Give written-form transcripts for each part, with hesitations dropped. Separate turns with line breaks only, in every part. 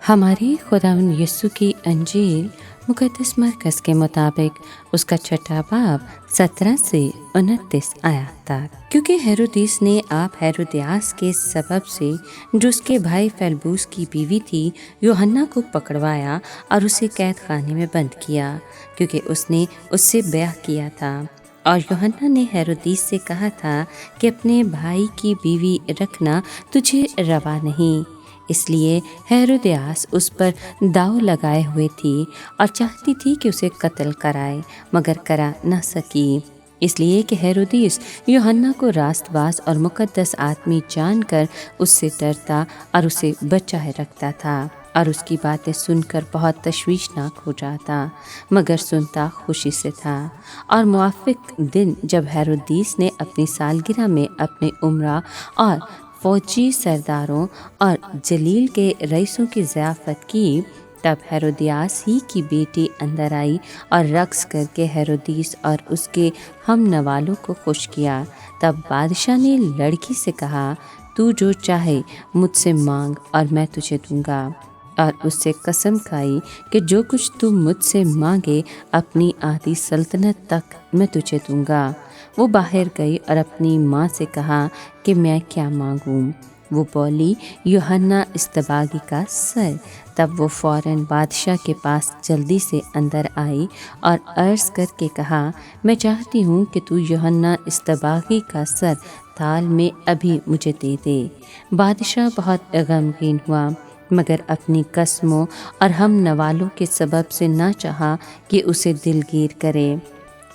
हमारे खुदावंद यीशु की अंजील मुकद्दस मरकज़ के मुताबिक उसका छठा बाब 17 से 29 आयत तक। क्योंकि हेरोदिस ने आप हेरोदियास के सबब से जो उसके भाई फेलबूस की बीवी थी यूहन्ना को पकड़वाया और उसे कैद खाने में बंद किया, क्योंकि उसने उससे ब्याह किया था। और यूहन्ना ने हेरोदिस से कहा था कि अपने भाई की बीवी रखना तुझे रवा नहीं। इसलिए हेरोदियास उस पर दाव लगाए हुए थी और चाहती थी कि उसे कत्ल कराए, मगर करा न सकी, इसलिए कि हेरोदिस यूहन्ना को रास्तबाज और मुकद्दस आदमी जानकर उससे डरता और उसे बचाए रखता था और उसकी बातें सुनकर बहुत तशवीशनाक हो जाता, मगर सुनता खुशी से था। और मुआफिक दिन जब हेरोदिस ने अपनी सालगिरह में अपने उमरा और फौजी सरदारों और जलील के रईसों की ज़ियाफ़त की, तब हेरोदियास ही की बेटी अंदर आई और रक्स करके हेरोदिस और उसके हम नवालों को खुश किया। तब बादशाह ने लड़की से कहा, तू जो चाहे मुझसे मांग और मैं तुझे दूंगा। और उससे कसम खाई कि जो कुछ तू मुझसे मांगे अपनी आधी सल्तनत तक मैं तुझे दूंगा। वो बाहर गई और अपनी माँ से कहा कि मैं क्या मांगूं। वो बोली, यूहन्ना इस्तबागी का सर। तब वो फ़ौरन बादशाह के पास जल्दी से अंदर आई और अर्ज़ करके कहा, मैं चाहती हूँ कि तू यूहन्ना इस्तबागी का सर थाल में अभी मुझे दे दे। बादशाह बहुत गमगीन हुआ, मगर अपनी कसमों और हम नवालों के सबब से ना चाहा कि उसे दिलगीर करे।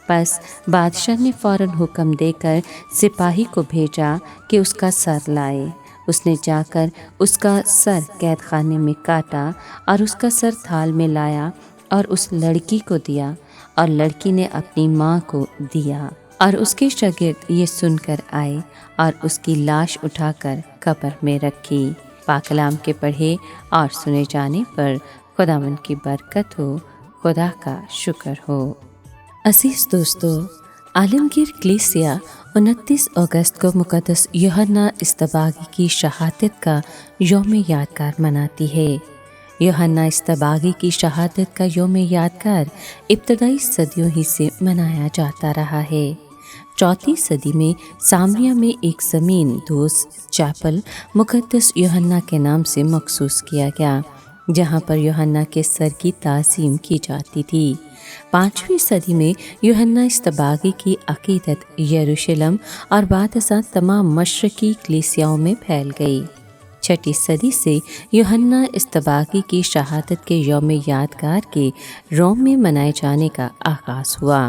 बस बादशाह ने फ़ौरन हुक्म देकर सिपाही को भेजा कि उसका सर लाए। उसने जाकर उसका सर कैद खाने में काटा और उसका सर थाल में लाया और उस लड़की को दिया, और लड़की ने अपनी माँ को दिया। और उसके शागिर्द ये सुनकर आए और उसकी लाश उठाकर कब्र में रखी। पाकलाम के पढ़े और सुने जाने पर खुदावंद की बरकत हो, खुदा का शुक्र हो। अजीज दोस्तों, आलमगीर कलीसिया 29 अगस्त को मुकद्दस यूहन्ना इस्तबागी की शहादत का यौम यादगार मनाती है। यूहन्ना इस्तबागी की शहादत का यौम यादगार इब्तदाई सदियों ही से मनाया जाता रहा है। 4वीं सदी में सामरिया में एक ज़मीन दोस्त चैपल मुकद्दस यूहन्ना के नाम से मखसूस किया गया, जहाँ पर यूहन्ना के सर की ताज़ीम की जाती थी। 5वीं सदी में यूहन्ना इस्तबागी की अकीदत यरूशलेम और बाद तमाम मशरकी कलीसियाओं में फैल गई। 6वीं सदी से यूहन्ना इस्तबागी की शहादत के यौम यादगार के रोम में मनाए जाने का आगाज़ हुआ।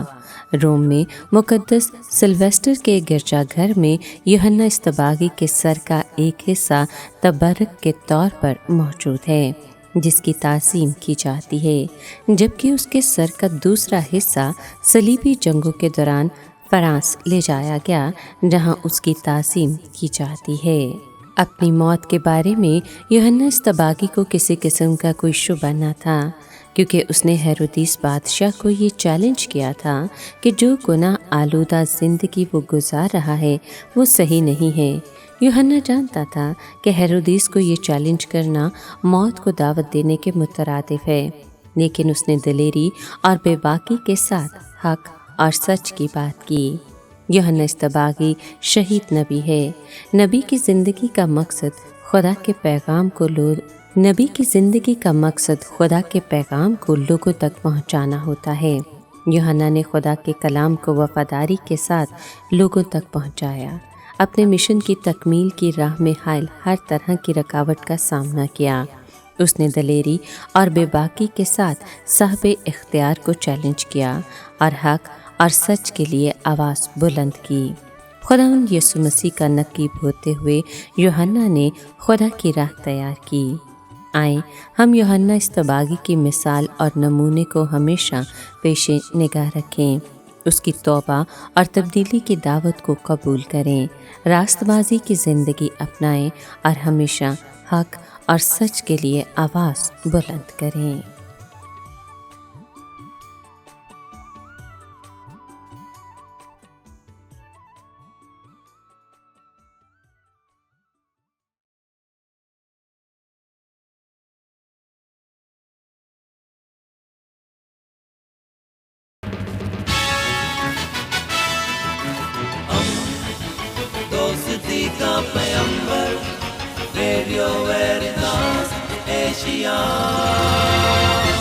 रोम में मुकद्दस सिल्वेस्टर के गिरजाघर में यूहन्ना इस्तबागी के सर का एक हिस्सा तबर्रक के तौर पर मौजूद है, जिसकी ताज़ीम की जाती है, जबकि उसके सर का दूसरा हिस्सा सलीबी जंगों के दौरान फ्रांस ले जाया गया, जहां उसकी ताज़ीम की जाती है। अपनी मौत के बारे में यूहन्ना इस्तबागी को किसी किस्म का कोई शुबा न था, क्योंकि उसने हेरोदिस बादशाह को ये चैलेंज किया था कि जो गुनाह आलूदा ज़िंदगी वो गुजार रहा है वो सही नहीं है। यूहन्ना जानता था कि हेरोदिस को ये चैलेंज करना मौत को दावत देने के मुतरादिफ है, लेकिन उसने दिलेरी और बेबाकी के साथ हक और सच की बात की। यूहन्ना इस्तबागी शहीद नबी है। नबी की ज़िंदगी का मकसद खुदा के पैगाम को लोगों तक पहुंचाना होता है। यूहन्ना ने खुदा के कलाम को वफादारी के साथ लोगों तक पहुंचाया। अपने मिशन की तकमील की राह में हायल हर तरह की रुकावट का सामना किया। उसने दलेरी और बेबाकी के साथ साहबे इख्तियार को चैलेंज किया और हक और सच के लिए आवाज़ बुलंद की। खुदावंद यीशु मसीह का नकीब होते हुए यूहन्ना ने खुदा की राह तैयार की। आए हम यूहन्ना इस्तबागी की मिसाल और नमूने को हमेशा पेशे निगाह रखें, उसकी तौबा और तब्दीली की दावत को कबूल करें, रास्तबाजी की ज़िंदगी अपनाएं और हमेशा हक और सच के लिए आवाज़ बुलंद करें।
کا پیمبر ریڈیو ویریتاس ایشیا